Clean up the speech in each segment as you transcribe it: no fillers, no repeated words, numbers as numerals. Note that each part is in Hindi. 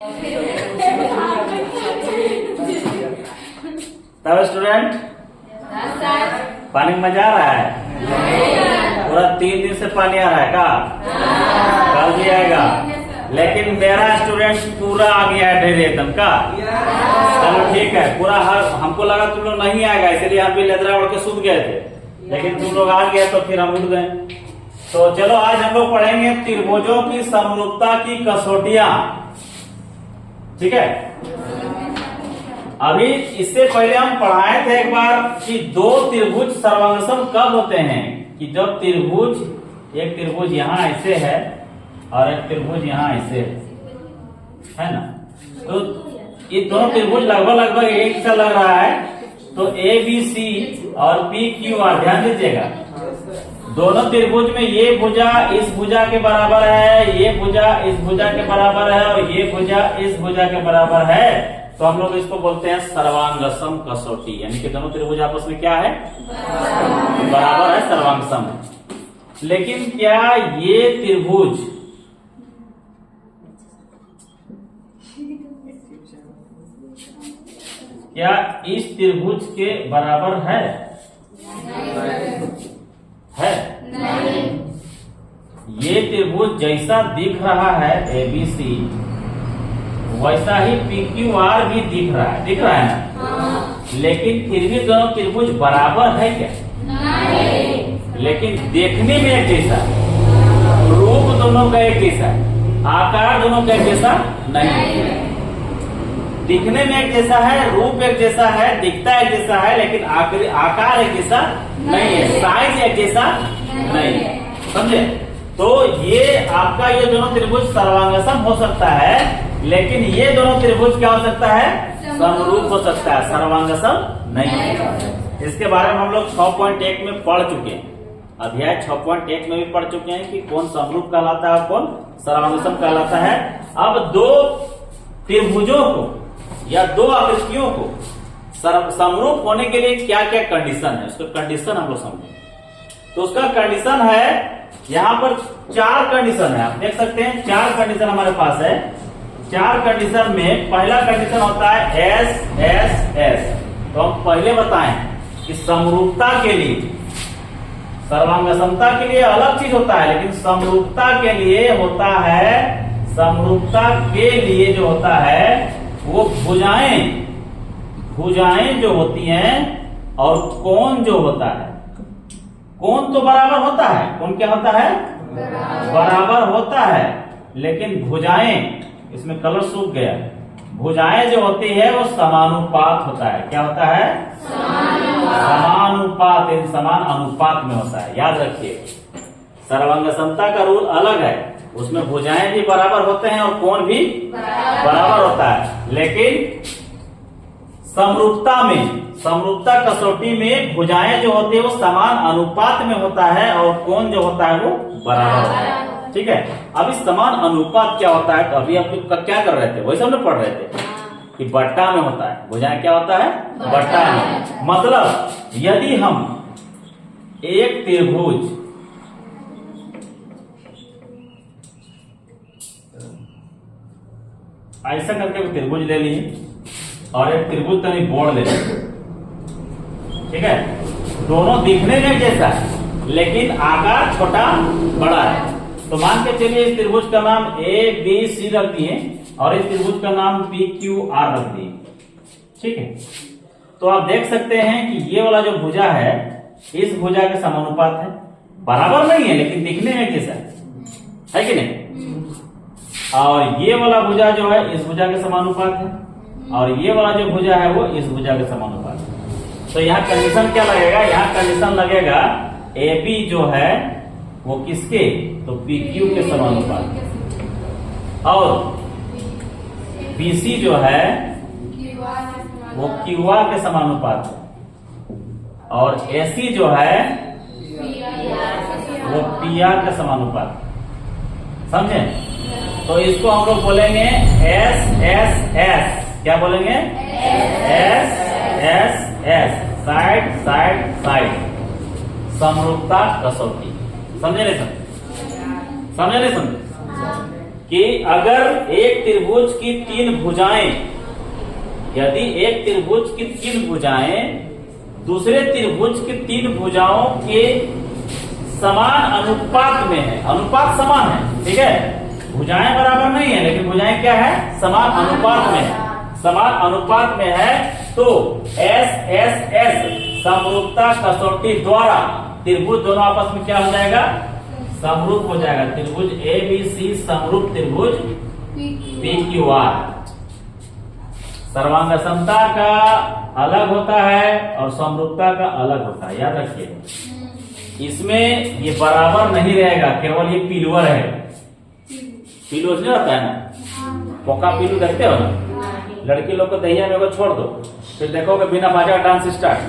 तब स्टूडेंट पानी में मजा आ रहा है? पूरा 3 दिन से पानी आ रहा है का? कल भी आएगा, लेकिन मेरा स्टूडेंट पूरा आ गया है ढेर एकदम का। चलो ठीक है, पूरा हमको लगा तुम लोग नहीं आएगा, इसलिए हम भी लेदरा उड़ के सूत गए थे, लेकिन तुम लोग आ गए तो फिर हम उठ गए। तो चलो आज हम लोग पढ़ेंगे त्रिभुजों की समरूपता की कसौटियां। ठीक है, अभी इससे पहले हम पढ़ाए थे एक बार कि दो त्रिभुज सर्वांगसम कब होते हैं, कि जब एक त्रिभुज यहाँ ऐसे है और एक त्रिभुज यहाँ ऐसे है ना। तो ये दोनों त्रिभुज लगभग एक सा लग रहा है, तो ए बी सी और पी क्यू आर, ध्यान दीजिएगा दोनों त्रिभुज में ये भुजा इस भुजा के बराबर है, ये भुजा इस भुजा के बराबर है और ये भुजा इस भुजा के बराबर है, तो हम लोग इसको बोलते हैं सर्वांगसम कसौटी। यानी कि दोनों त्रिभुज आपस में क्या है? बराबर है, सर्वांगसम है। लेकिन क्या ये त्रिभुज इस त्रिभुज के बराबर है? नहीं। ये त्रिभुज जैसा दिख रहा है ABC, वैसा ही PQR भी दिख रहा है ना? लेकिन फिर भी दोनों त्रिभुज बराबर है क्या? नहीं। लेकिन देखने में एक जैसा, रूप दोनों का एक जैसा, आकार दोनों का एक जैसा नहीं। दिखने में एक जैसा है, रूप एक जैसा है, दिखता एक जैसा है, लेकिन आकार एक जैसा नहीं है, साइज एक जैसा नहीं है। समझे? तो ये आपका ये दोनों त्रिभुज सर्वांगसम हो सकता है, लेकिन ये दोनों त्रिभुज क्या हो सकता है? समरूप हो सकता है, सर्वांगसम नहीं है। इसके बारे में हम लोग 6.1 में पढ़ चुके हैं, अध्याय 6.1 में भी पढ़ चुके हैं कि कौन समरूप कहलाता है और कौन सर्वांगसम कहलाता है। अब दो त्रिभुजों को या दो आकृतियों को समरूप होने के लिए क्या क्या कंडीशन है, उसका कंडीशन हम लोग समझें। तो उसका कंडीशन है, यहाँ पर 4 कंडीशन है, आप देख सकते हैं 4 कंडीशन हमारे पास है। 4 कंडीशन में पहला कंडीशन होता है S। तो हम पहले बताएं कि समरूपता के लिए, सर्वांगसमता के लिए अलग चीज होता है, लेकिन समरूपता के लिए होता है, समरूपता के लिए जो होता है वो भुजाएं जो होती हैं और कोण जो होता है, कोण तो बराबर होता है, कोण क्या होता है? बराबर होता है, लेकिन भुजाएं, इसमें कलर सूख गया, भुजाएं जो होती है वो समानुपात होता है। क्या होता है? समानुपात, इन समान अनुपात में होता है। याद रखिए, सर्वांगसमता का रूल अलग है, उसमें भुजाएं भी बराबर होते हैं और कोण भी बराबर होता है, लेकिन समरूपता कसौटी में भुजाएं जो होती है वो समान अनुपात में होता है और कोण जो होता है वो बराबर होता है। ठीक है, अब इस समान अनुपात क्या होता है? तो अभी हम लोग क्या कर रहे थे, वही सब लोग पढ़ रहे थे कि बट्टा में होता है, भुजाएं क्या होता है? बट्टा में। मतलब यदि हम एक त्रिभुज ऐसा करके त्रिभुज ले लिए और एक त्रिभुज तनी बोर्ड ले लिए, ठीक है, दोनों दिखने में जैसा है लेकिन आकार छोटा बड़ा है। तो मान के चलिए इस त्रिभुज का नाम ABC रख दिए और इस त्रिभुज का नाम PQR रख दिए। ठीक है, तो आप देख सकते हैं कि ये वाला जो भुजा है इस भुजा के समानुपात है, बराबर नहीं है लेकिन दिखने में जैसा है कि नहीं? और ये वाला भुजा जो है इस भुजा के समानुपात है और ये वाला जो भुजा है वो इस भुजा के समानुपात है। तो यहाँ कंडीशन क्या लगेगा? यहाँ कंडीशन लगेगा AB जो है वो किसके? तो PQ के समानुपात, और BC जो है वो QR के समानुपात है, और AC जो है वो PR के समानुपात। समझे? तो इसको हम लोग बोलेंगे SSS। क्या बोलेंगे? SSS, साइड समरूपता कसौटी। समझे नहीं समझे? कि अगर एक त्रिभुज की तीन भुजाएं, यदि एक त्रिभुज की तीन भुजाएं दूसरे त्रिभुज की तीन भुजाओं के समान अनुपात में है, अनुपात समान है, ठीक है, भुजाएं बराबर नहीं है लेकिन भुजाएं क्या है, समान अनुपात में है, समान अनुपात में है, तो एस एस एस समरूपता कसौटी द्वारा त्रिभुज दोनों आपस में क्या हो जाएगा, समरूप हो जाएगा। त्रिभुज ए बी सी समरूप त्रिभुज पी क्यू आर। सर्वांग समता का अलग होता है और समरूपता का अलग होता है, याद रखिए। इसमें ये बराबर नहीं रहेगा, केवल ये पिलवर है, पीलू नहीं होता है ना, पोका पीलू देखते हो ना, लड़की लोग को दहिया में को छोड़ दो, फिर देखोगे बिना बाजा डांस स्टार्ट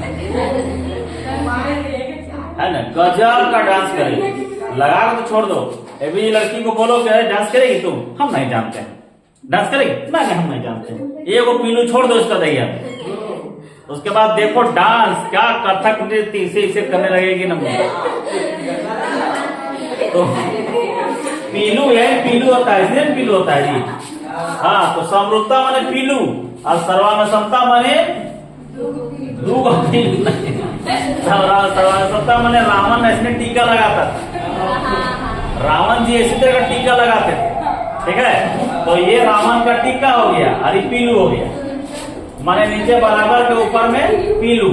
है ना, गजब का डांस करेगी, लगा के तो छोड़ दो। अभी लड़की को बोलो कि डांस करेगी तुम, हम नहीं जानते हैं, डांस करेगी नहीं, हम नहीं जानते, ये वो पीलू छोड़ दो इसका दहिया, उसके बाद देखो डांस क्या कथक नृत्य इसे करने लगेगी ना। तो पीलू है, पीलू होता है, इसलिए पीलू होता है जी। हाँ, तो समरूपता माने पीलू और सर्वांग समता माने दूगो पीलू। सर्वांग समता माने रावण ऐसे टीका लगाता था, रावण जी इसी तरह का टीका लगाते थे, ठीक है, तो ये रावण का टीका हो गया और ये पीलू हो गया, माने नीचे बराबर के ऊपर में पीलू,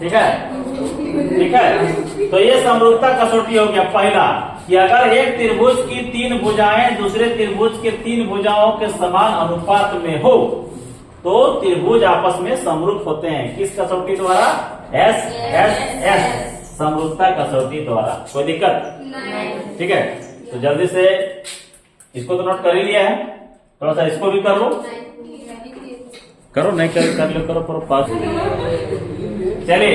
ठीक है, ठीक है। तो ये समरूपता कसौटी हो गया पहला, कि अगर एक त्रिभुज की तीन भुजाएं दूसरे त्रिभुज के तीन भुजाओं के समान अनुपात में हो तो त्रिभुज आपस में समरूप होते हैं। किस कसौटी द्वारा, एस एस एस समरूपता कसौटी द्वारा। कोई दिक्कत नहीं, ठीक है। तो जल्दी से इसको तो नोट कर ही लिया है, थोड़ा सा इसको भी कर लो, करो नहीं कर लो, करो करो पास। चलिए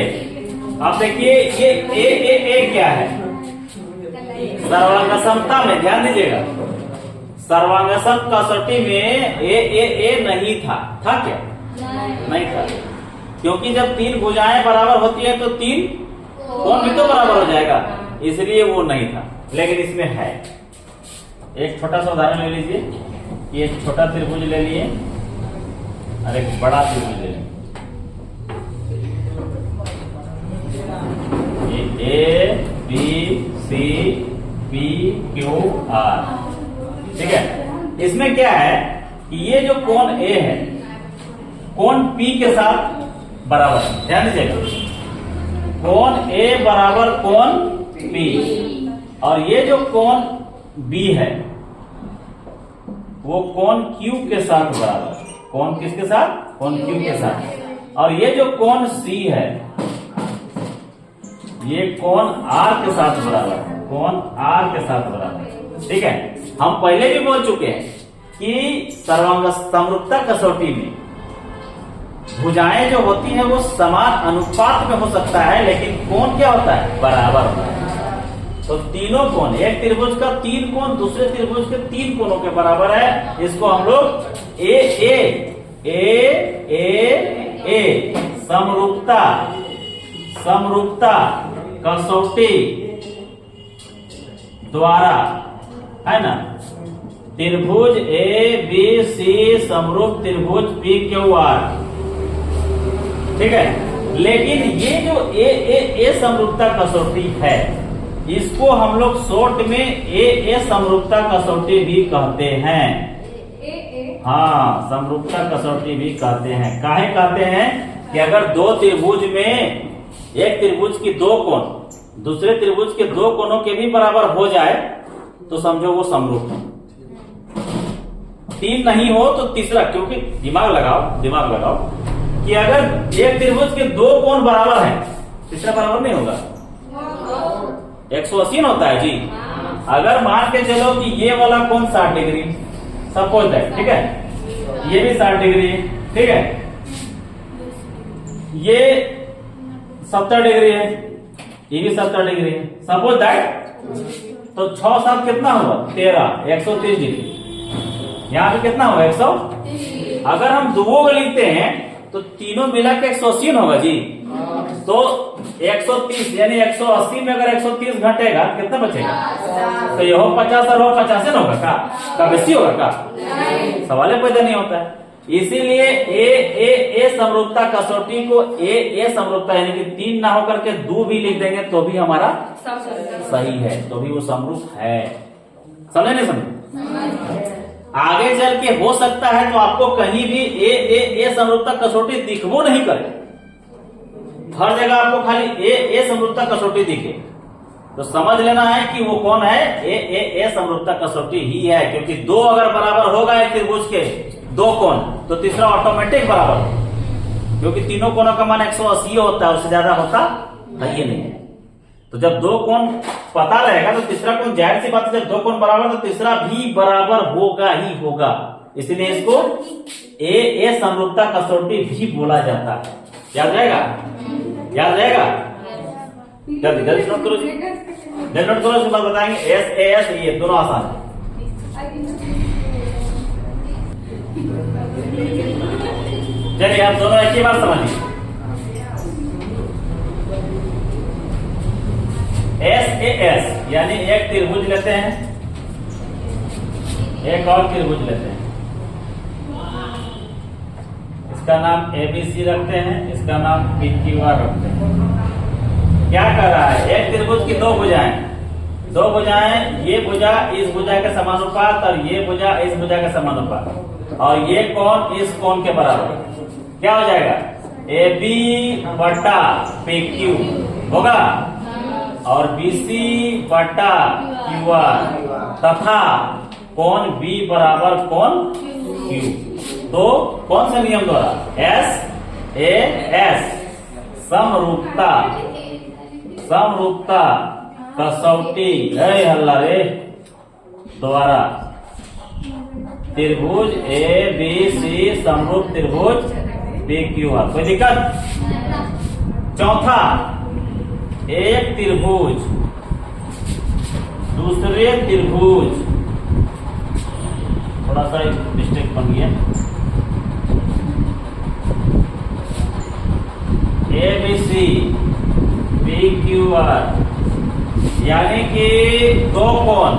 आप देखिए ये ए क्या है, सर्वांग समता में ध्यान दीजिएगा, सर्वांग सम कसौटी में ए नहीं था क्या, नहीं था, क्योंकि जब तीन भुजाएं बराबर होती है तो तीन कोण भी तो बराबर हो जाएगा, इसलिए वो नहीं था, लेकिन इसमें है। एक छोटा सा उदाहरण ले लीजिए, ये छोटा त्रिभुज ले लिए और एक बड़ा त्रिभुज ले लिए, A B C P Q R, ठीक है। इसमें क्या है कि ये जो कोण ए है कोण पी के साथ बराबर है, ध्यान दीजिएगा, कोण ए बराबर कोण पी, और ये जो कोण बी है वो कोण क्यू के साथ बराबर है, कोण किसके साथ, कोण क्यू के साथ, और ये जो कोण सी है ये कोण आर के साथ बराबर है, कोण आर के साथ बराबर है, ठीक है। हम पहले भी बोल चुके हैं कि सर्वांग समरूपता कसौटी में भुजाएं जो होती हैं वो समान अनुपात में हो सकता है, लेकिन कोण क्या होता है, बराबर होता है। तो तीनों कोण, एक त्रिभुज का तीन कोण दूसरे त्रिभुज के तीन कोणों के बराबर है, इसको हम लोग ए ए ए ए ए समरूपता, समरूपता कसौटी द्वारा, है ना, त्रिभुज ए बी सी समरूप त्रिभुज पी क्यू आर, ठीक है। लेकिन ये जो ए समरूपता कसौटी है इसको हम लोग शॉर्ट में ए समरूपता कसौटी भी कहते हैं, हाँ, समरूपता कसौटी भी कहते हैं। काहे कहते हैं कि अगर दो त्रिभुज में एक त्रिभुज की दो कोण दूसरे त्रिभुज के दो कोणों के भी बराबर हो जाए तो समझो वो समरूप है, तीन नहीं हो तो तीसरा, क्योंकि दिमाग लगाओ कि अगर एक त्रिभुज के दो कोण बराबर हैं तीसरा बराबर नहीं होगा, 180 होता है जी। अगर मान के चलो कि ये वाला कोण 60 डिग्री सपोज दैट, ठीक है, ये भी 60 डिग्री, ठीक है, ये 70 डिग्री है, ये भी 70 डिग्री है, सपोज दैट, तो 6 7 कितना होगा, 13, 130 डिग्री, यहाँ पे कितना होगा, 100। अगर हम दुओं को लिखते हैं तो तीनों मिला के 180 होगा जी, तो 130 यानी 180 में अगर 130 घटेगा कितना बचेगा? तो ये हो 50 और हो 50 न होगा का बेसी होगा का? सवाल पैदा नहीं होता है। इसीलिए ए समरूपता कसौटी को ए समरूपता यानी कि 3 ना होकर के 2 भी लिख देंगे तो भी हमारा सही है, तो भी वो समरूप है। समझे नहीं समझे? आगे चल के हो सकता है तो आपको कहीं भी ए समरूपता कसौटी दिखबो नहीं करे, हर जगह आपको खाली ए समरूपता कसौटी दिखे, तो समझ लेना है कि वो कौन है? ए समरूपता कसौटी ही है, क्योंकि 2 अगर बराबर होगा एक त्रिभुज के 2 कोण तो तीसरा ऑटोमेटिक बराबर होगा, क्योंकि तीनों कोणों का मान 180 होता है, उससे ज्यादा होता है ये नहीं है। तो जब 2 कोण पता रहेगा तो तीसरा कोण जाहिर सी बात है, जब 2 कोण बराबर तो तीसरा भी बराबर होगा ही होगा, इसलिए इसको ए समरूपता कसौटी भी बोला जाता है। याद रहेगा? याद रहेगा? जल्दी जल्दी नोट करो, जल्दी नोट करो, उसके बाद बताएंगे एस ये दोनों आसान है। चलिए आप दोनों एक ही बात समझिए। एस यानी एक त्रिभुज लेते हैं, एक और त्रिभुज लेते हैं, इसका नाम एबीसी रखते हैं, इसका नाम पीक्यूआर रखते हैं। क्या कर रहा है? एक त्रिभुज की 2 भुजाएं, ये भुजा इस भुजा के समानुपात और ये भुजा इस भुजा के समानुपात, और ये कोण इस कोण के बराबर, क्या हो जाएगा? AB बटा PQ होगा और BC बटा QR तथा कोण B बराबर कोण Q। तो कौन सा नियम द्वारा? SAS समरूपता कसौटी हल्ला रे द्वारा त्रिभुज ABC समरूप त्रिभुज PQR। कोई दिक्कत? चौथा, एक त्रिभुज दूसरे त्रिभुज, थोड़ा सा मिस्टेक बन गया, ABC PQR यानी कि 2 कोण,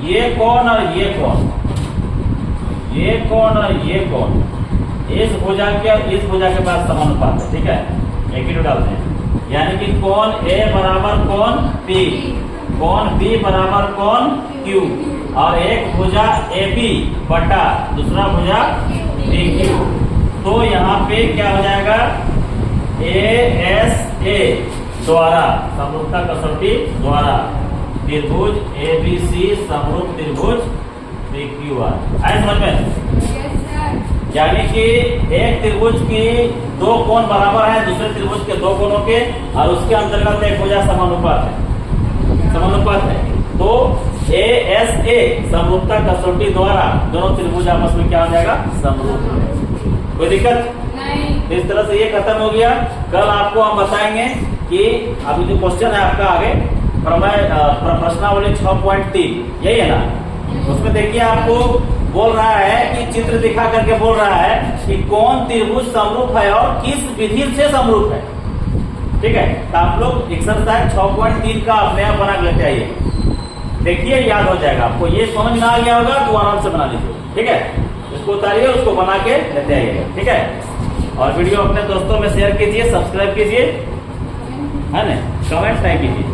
ये कोण और ये कोण, ये कोण और ये कोण इस भुजा के और इस भुजा के पास समानुपात है, ठीक है? एक ही डालते हैं, यानी कि कोण A बराबर कोण P, कोण B बराबर कोण Q, और एक भुजा AB बटा दूसरा भुजा PQ। तो यहाँ पे क्या हो जाएगा? ASA द्वारा समरूपता कसौटी द्वारा त्रिभुज ABC समरूप त्रिभुज PQR। आए समझ में? यानी कि एक त्रिभुज की 2 कोण बराबर है दूसरे त्रिभुज के 2 कोणों के, और उसके अंतर्गत एक भुजा समानुपात है, तो ASA समरूपता कसौटी द्वारा दोनों त्रिभुज आपस में क्या हो जाएगा? समरूप। कोई दिक्कत नहीं? इस तरह से ये खत्म हो गया। कल आपको हम बताएंगे कि अभी जो क्वेश्चन है आपका आगे प्रश्नावली 6.3 यही है ना, उसमें देखिए आपको बोल रहा है कि चित्र दिखा करके बोल रहा है कि कौन त्रिभुज समरूप है और किस विधि से समरूप है, ठीक है? तो आप लोग एक्सरसाइज 6.3 का अपने आप बना लेते आइए, देखिए याद हो जाएगा आपको। ये समझ में आ गया होगा तो आराम से बना लीजिए, ठीक है? इसको उतारिए, उसको बना के लेते आइएगा, ठीक है? और वीडियो अपने दोस्तों में शेयर कीजिए, सब्सक्राइब कीजिए, है ना? कमेंट नहीं कीजिए।